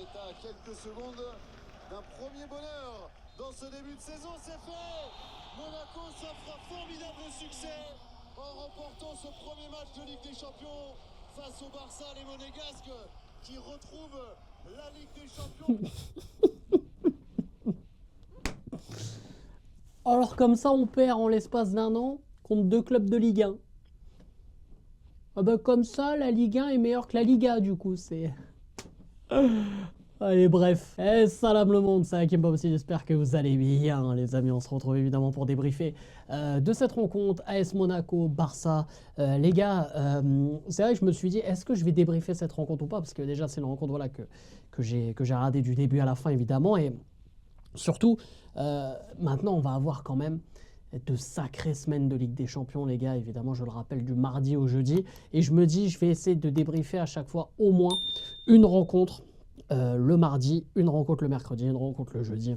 est à quelques secondes d'un premier bonheur dans ce début de saison. C'est fait. Monaco s'offre un formidable succès en remportant ce premier match de Ligue des Champions face au Barça, les Monégasques qui retrouvent la Ligue des Champions. Alors comme ça, on perd en l'espace d'un an contre 2 clubs de Ligue 1. Ah bah comme ça, la Ligue 1 est meilleure que la Liga, du coup, c'est... Allez, bref. Salam le monde, c'est Hakim Bob aussi, j'espère que vous allez bien, les amis. On se retrouve évidemment pour débriefer de cette rencontre AS Monaco, Barça. Les gars, c'est vrai que je me suis dit, est-ce que je vais débriefer cette rencontre ou pas? Parce que déjà, c'est une rencontre voilà, que j'ai regardée du début à la fin, évidemment. Et surtout, maintenant, on va avoir quand même de sacrées semaines de Ligue des Champions, les gars. Évidemment, je le rappelle, du mardi au jeudi. Et je me dis, je vais essayer de débriefer à chaque fois au moins une rencontre le mardi, une rencontre le mercredi, une rencontre le jeudi.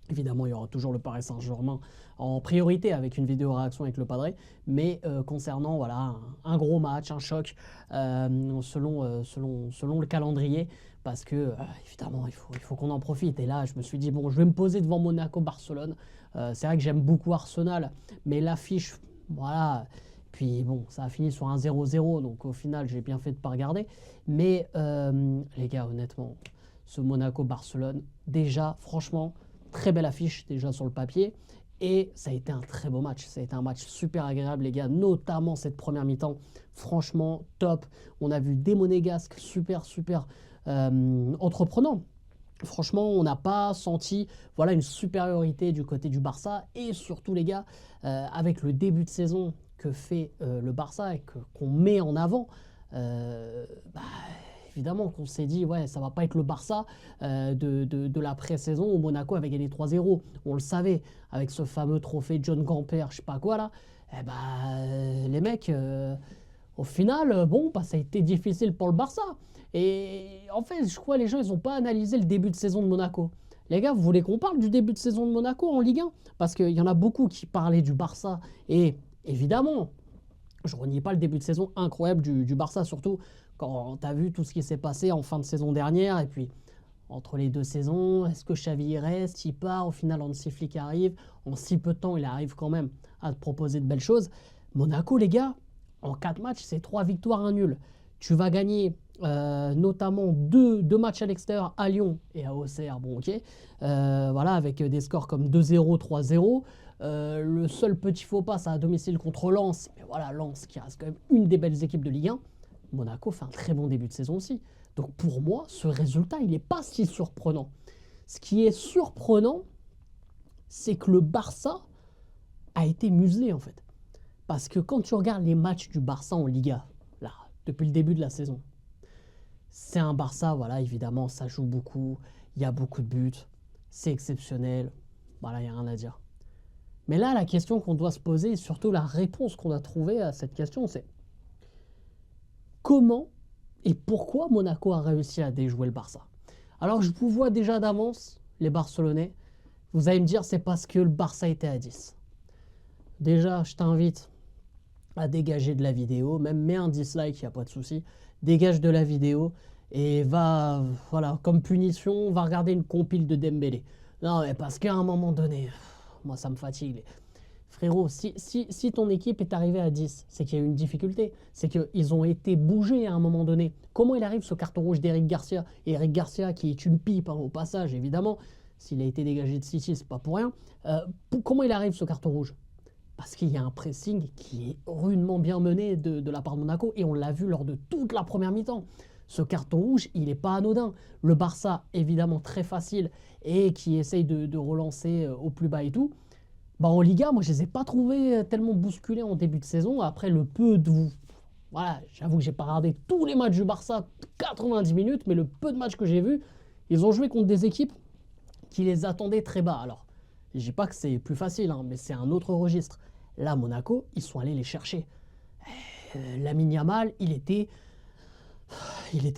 Évidemment, il y aura toujours le Paris Saint-Germain en priorité avec une vidéo réaction avec le Padré. Mais concernant voilà, un gros match, un choc, selon le calendrier, parce que évidemment, il faut qu'on en profite. Et là, je me suis dit, bon, je vais me poser devant Monaco-Barcelone. C'est vrai que j'aime beaucoup Arsenal, mais l'affiche, voilà. Puis bon, ça a fini sur un 0-0, donc au final, j'ai bien fait de ne pas regarder. Mais les gars, honnêtement, ce Monaco-Barcelone, déjà, franchement, très belle affiche déjà sur le papier. Et ça a été un très beau match. Ça a été un match super agréable, les gars, notamment cette première mi-temps. Franchement, top. On a vu des Monégasques super entreprenants. Franchement, on n'a pas senti voilà, une supériorité du côté du Barça. Et surtout, les gars, avec le début de saison que fait le Barça et qu'on met en avant, évidemment qu'on s'est dit, ouais, ça va pas être le Barça de la pré-saison où Monaco avait gagné 3-0. On le savait, avec ce fameux trophée John Gamper, je sais pas quoi là. Les mecs, au final, bon, ça a été difficile pour le Barça. Et en fait, je crois que les gens, ils n'ont pas analysé le début de saison de Monaco. Les gars, vous voulez qu'on parle du début de saison de Monaco en Ligue 1? Parce qu'il y en a beaucoup qui parlaient du Barça. Et évidemment, je ne renie pas le début de saison incroyable du Barça, surtout quand tu as vu tout ce qui s'est passé en fin de saison dernière. Et puis, entre les deux saisons, est-ce que Xavi y reste, il part, au final, Hansi Flick arrive. En si peu de temps, il arrive quand même à te proposer de belles choses. Monaco, les gars, en 4 matchs, c'est 3 victoires, 1 nul. Tu vas gagner notamment deux matchs à l'extérieur à Lyon et à Auxerre, bon ok, voilà, avec des scores comme 2-0, 3-0. Le seul petit faux pas, c'est à domicile contre Lens, mais voilà, Lens qui reste quand même une des belles équipes de Ligue 1. Monaco fait un très bon début de saison aussi. Donc pour moi, ce résultat, il n'est pas si surprenant. Ce qui est surprenant, c'est que le Barça a été muselé en fait. Parce que quand tu regardes les matchs du Barça en Liga, là, depuis le début de la saison, c'est un Barça, voilà, évidemment, ça joue beaucoup, il y a beaucoup de buts, c'est exceptionnel, voilà, il n'y a rien à dire. Mais là, la question qu'on doit se poser, et surtout la réponse qu'on a trouvée à cette question, c'est comment et pourquoi Monaco a réussi à déjouer le Barça? Alors, je vous vois déjà d'avance, les Barcelonais, vous allez me dire, c'est parce que le Barça était à 10. Déjà, je t'invite à dégager de la vidéo, même mets un dislike, il n'y a pas de souci, dégage de la vidéo et va, voilà, comme punition, va regarder une compile de Dembélé. Non, mais parce qu'à un moment donné, moi ça me fatigue. Frérot, si ton équipe est arrivée à 10, c'est qu'il y a eu une difficulté, c'est qu'ils ont été bougés à un moment donné. Comment il arrive ce carton rouge d'Eric Garcia? Eric Garcia qui est une pipe hein, au passage, évidemment, s'il a été dégagé de City, c'est pas pour rien. Comment il arrive ce carton rouge? Parce qu'il y a un pressing qui est rudement bien mené de la part de Monaco et on l'a vu lors de toute la première mi-temps. Ce carton rouge, il n'est pas anodin. Le Barça, évidemment très facile et qui essaye de relancer au plus bas et tout. En Liga, moi je ne les ai pas trouvés tellement bousculés en début de saison. Après le peu de... Voilà, j'avoue que j'ai pas regardé tous les matchs du Barça 90 minutes, mais le peu de matchs que j'ai vus, ils ont joué contre des équipes qui les attendaient très bas. Alors, je dis pas que c'est plus facile, hein, mais c'est un autre registre. Là, Monaco, ils sont allés les chercher. Lamine Yamal, il était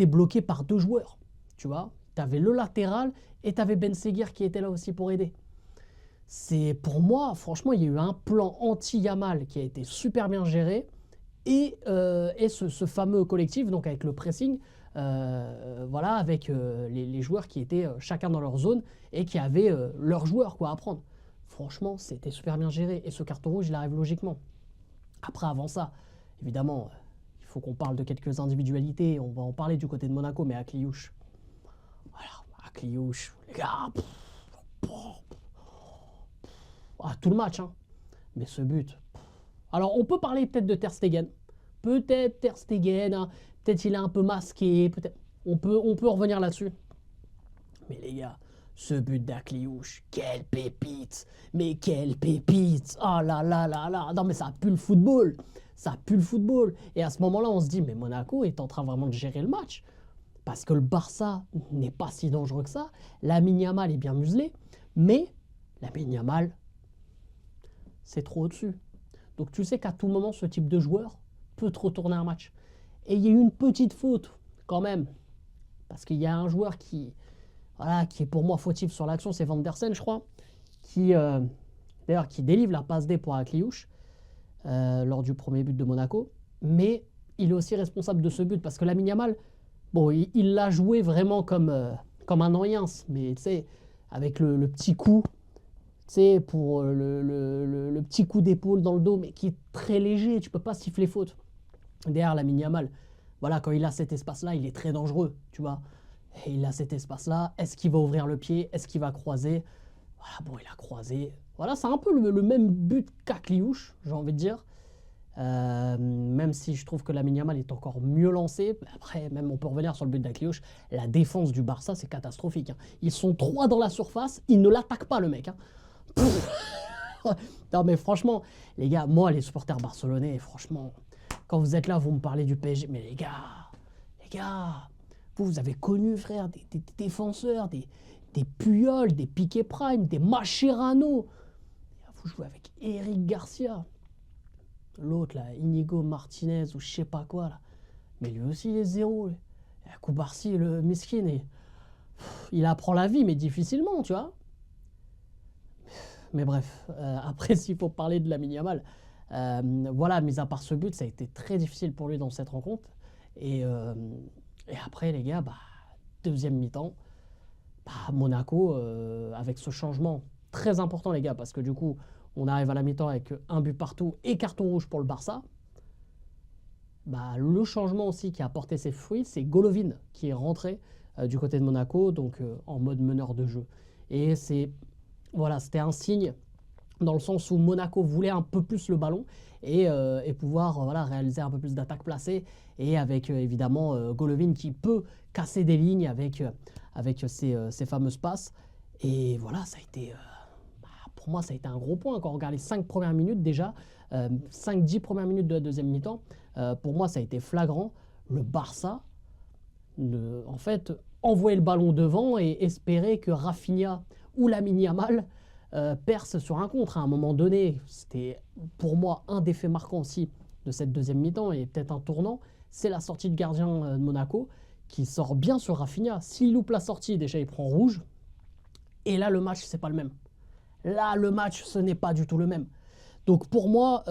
bloqué par 2 joueurs. Tu vois, tu avais le latéral et tu avais Ben Seguir qui était là aussi pour aider. C'est pour moi, franchement, il y a eu un plan anti-Yamal qui a été super bien géré. Et ce fameux collectif, donc avec le pressing, voilà, avec les joueurs qui étaient chacun dans leur zone et qui avaient leurs joueurs quoi, à prendre. Franchement, c'était super bien géré. Et ce carton rouge, il arrive logiquement. Après, avant ça, évidemment, il faut qu'on parle de quelques individualités. On va en parler du côté de Monaco, mais Akliouche. Voilà, Akliouche, les gars. Tout le match, hein. Mais ce but. Alors, on peut parler peut-être de Ter Stegen. Peut-être Ter Stegen, hein. Peut-être il est un peu masqué. Peut-être. On peut revenir là-dessus. Mais les gars, ce but d'Akliouche, quelle pépite! Mais quelle pépite! Oh là là là là! Non mais ça pue le football! Ça pue le football! Et à ce moment-là, on se dit, mais Monaco est en train vraiment de gérer le match. Parce que le Barça n'est pas si dangereux que ça. Lamine Yamal est bien muselé. Mais Lamine Yamal, c'est trop au-dessus. Donc tu sais qu'à tout moment, ce type de joueur peut te retourner un match. Et il y a eu une petite faute, quand même. Parce qu'il y a un joueur qui est pour moi fautif sur l'action, c'est Van der Sen, je crois, qui délivre la passe D pour Akliouche lors du premier but de Monaco. Mais il est aussi responsable de ce but, parce que Lamine Yamal, bon, il l'a joué vraiment comme un noyens, mais tu sais, avec le petit coup, tu sais, pour le petit coup d'épaule dans le dos, mais qui est très léger, tu peux pas siffler faute. Derrière Lamine Yamal, voilà, quand il a cet espace-là, il est très dangereux, tu vois. Et il a cet espace-là, est-ce qu'il va ouvrir le pied, est-ce qu'il va croiser? Voilà, bon, il a croisé. Voilà, c'est un peu le même but qu'Akliouche, j'ai envie de dire. Même si je trouve que Lamine Yamal est encore mieux lancé. Après, même on peut revenir sur le but d'Akliouche. La défense du Barça, c'est catastrophique, hein. Ils sont 3 dans la surface, ils ne l'attaquent pas, le mec, hein. Non mais franchement, les gars, moi les supporters barcelonais, franchement, quand vous êtes là, vous me parlez du PSG, mais les gars, vous avez connu, frère, des défenseurs, des Puyol, des Piqué Prime, des Mascherano. Vous jouez avec Eric Garcia. L'autre, là, Inigo Martinez ou je sais pas quoi, là. Mais lui aussi, il est zéro. Koubarsi, le miskin, il apprend la vie, mais difficilement, tu vois. Mais bref, après, s'il faut parler de Lamine Yamal, voilà, mis à part ce but, ça a été très difficile pour lui dans cette rencontre. Et après, les gars, deuxième mi-temps, Monaco, avec ce changement très important, les gars, parce que du coup, on arrive à la mi-temps avec un but partout et carton rouge pour le Barça. Le changement aussi qui a apporté ses fruits, c'est Golovin qui est rentré du côté de Monaco, donc en mode meneur de jeu. Et c'était un signe dans le sens où Monaco voulait un peu plus le ballon et pouvoir réaliser un peu plus d'attaques placées, et avec évidemment Golovin qui peut casser des lignes avec ces fameuses passes. Et voilà, ça a été, pour moi, ça a été un gros point. Quand on regarde les 5 premières minutes déjà, 5-10 premières minutes de la deuxième mi-temps, pour moi, ça a été flagrant. Le Barça, en fait, envoyer le ballon devant et espérer que Rafinha ou Lamine Yamal perce sur un contre. À un moment donné, c'était pour moi un des faits marquants aussi de cette deuxième mi-temps et peut-être un tournant, c'est la sortie de gardien de Monaco qui sort bien sur Rafinha. S'il loupe la sortie, déjà il prend rouge. Et là, le match, c'est pas le même. Là, le match, ce n'est pas du tout le même. Donc pour moi,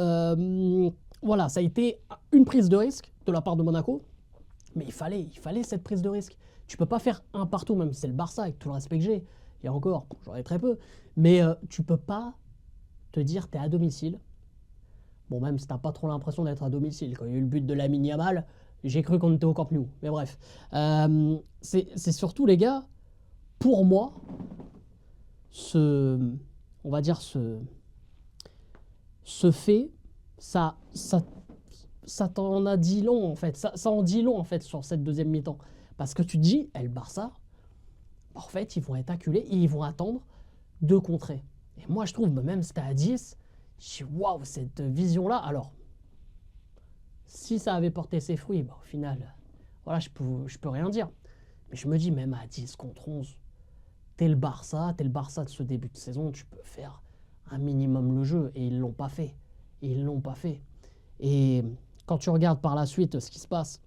voilà, ça a été une prise de risque de la part de Monaco. Mais il fallait cette prise de risque. Tu peux pas faire un partout, même si c'est le Barça, avec tout le respect que j'ai. Et encore, j'en ai très peu. Mais tu peux pas te dire t'es à domicile. Bon, même si t'as pas trop l'impression d'être à domicile. Quand il y a eu le but de Lamine Yamal, j'ai cru qu'on était au Camp Nou. Mais bref. C'est surtout, les gars, pour moi, ce fait, ça t'en a dit long, en fait. Ça en dit long, en fait, sur cette deuxième mi-temps. Parce que tu te dis, le Barça, en fait, ils vont être acculés et ils vont attendre de contrer. Et moi, je trouve, même si t'es à 10, je dis, waouh, cette vision-là. Alors, si ça avait porté ses fruits, au final, voilà, je peux rien dire. Mais je me dis, même à 10 contre 11, t'es le Barça de ce début de saison, tu peux faire un minimum le jeu. Et ils l'ont pas fait. Et quand tu regardes par la suite ce qui se passe,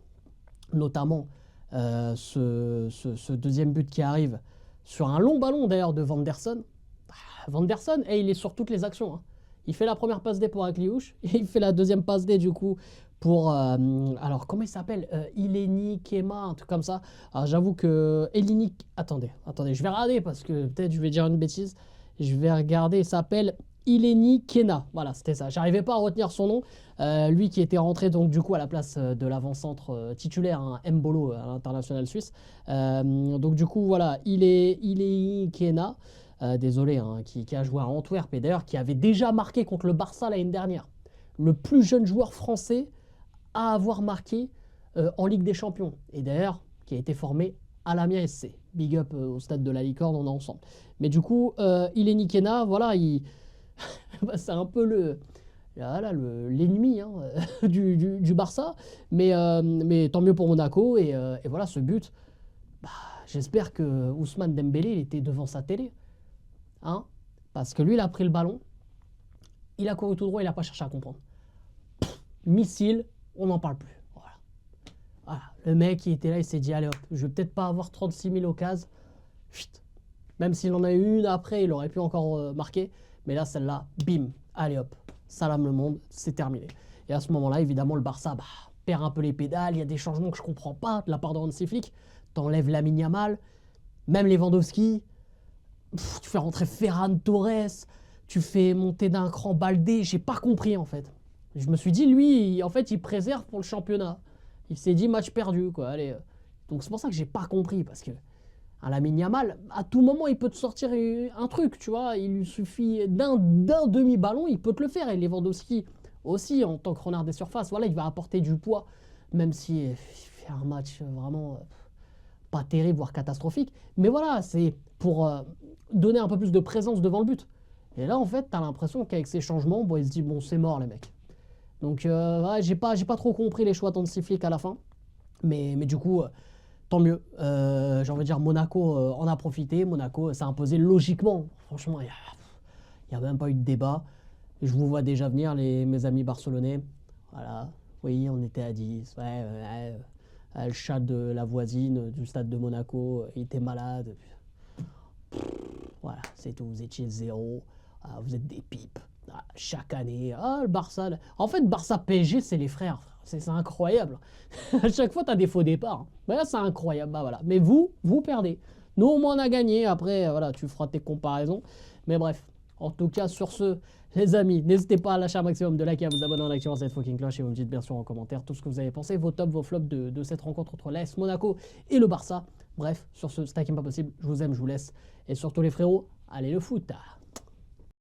notamment ce deuxième but qui arrive sur un long ballon d'ailleurs de Van der Sen. Van der Sen, il est sur toutes les actions, hein. Il fait la première passe D pour Akliouche, et il fait la deuxième passe D du coup pour... alors, comment il s'appelle Eleni Kema, un truc comme ça. Alors, j'avoue que... Eleni... Attendez, je vais regarder parce que peut-être je vais dire une bêtise. Je vais regarder, il s'appelle Eleni Kena. Voilà, c'était ça. J'arrivais pas à retenir son nom. Lui qui était rentré donc du coup à la place de l'avant-centre titulaire, hein, Mbolo, à l'international suisse. Donc du coup, voilà, il est Kena. Désolé, hein, qui a joué à Antwerp et d'ailleurs qui avait déjà marqué contre le Barça l'année dernière. Le plus jeune joueur français à avoir marqué en Ligue des Champions. Et d'ailleurs, qui a été formé à l'Amiens SC. Big up au stade de la Licorne, on est ensemble. Mais du coup, Eleni Kena, voilà, c'est un peu l'ennemi, hein, du Barça. Mais tant mieux pour Monaco. Et voilà, ce but, bah, j'espère que Ousmane Dembélé il était devant sa télé. Hein, parce que lui, il a pris le ballon, il a couru tout droit, il n'a pas cherché à comprendre. Missile, on n'en parle plus. Voilà. Le mec, il était là, il s'est dit, allez hop, je vais peut-être pas avoir 36 000 occasions. Chut. Même s'il en a eu une après, il aurait pu encore marquer. Mais là, celle-là, bim, allez hop, salam le monde, c'est terminé. Et à ce moment-là, évidemment, le Barça perd un peu les pédales. Il y a des changements que je comprends pas de la part de Hansi Flick. T'enlèves Lamine Yamal, même Lewandowski. Tu fais rentrer Ferran Torres, tu fais monter d'un cran Baldé. J'ai pas compris en fait. Je me suis dit, lui, en fait, il préserve pour le championnat. Il s'est dit match perdu, quoi. Allez. Donc c'est pour ça que j'ai pas compris, parce que Lamine Yamal, à tout moment, il peut te sortir un truc, tu vois. Il lui suffit d'un demi-ballon, il peut te le faire. Et Lewandowski aussi, en tant que renard des surfaces, voilà, il va apporter du poids, même si il fait un match vraiment pas terrible, voire catastrophique. Mais voilà, c'est pour donner un peu plus de présence devant le but. Et là, en fait, t'as l'impression qu'avec ces changements, bon, il se dit, bon, c'est mort, les mecs. Donc, ouais, j'ai pas trop compris les choix d'Hansi Flick à la fin. Mais du coup, tant mieux. J'ai envie de dire, Monaco en a profité. Monaco s'est imposé logiquement. Franchement, il n'y a même pas eu de débat. Je vous vois déjà venir, mes amis barcelonais. Voilà. Oui, on était à 10. Ouais. Le chat de la voisine du stade de Monaco, il était malade. Voilà, c'est tout. Vous étiez 0. Vous êtes des pipes. Chaque année, le Barça. En fait, Barça PSG, c'est les frères. C'est incroyable. À chaque fois, tu as des faux départs. Mais là, c'est incroyable. Bah, voilà. Mais vous perdez. Nous, au moins, on a gagné. Après, voilà, tu feras tes comparaisons. Mais bref, en tout cas, sur ce, les amis, n'hésitez pas à lâcher un maximum de likes et à vous abonner en activant cette fucking cloche. Et vous me dites bien sûr en commentaire tout ce que vous avez pensé, vos tops, vos flops de cette rencontre entre l'AS Monaco et le Barça. Bref, sur ce, c'était pas possible. Je vous aime, je vous laisse. Et surtout, les frérots, allez le foot.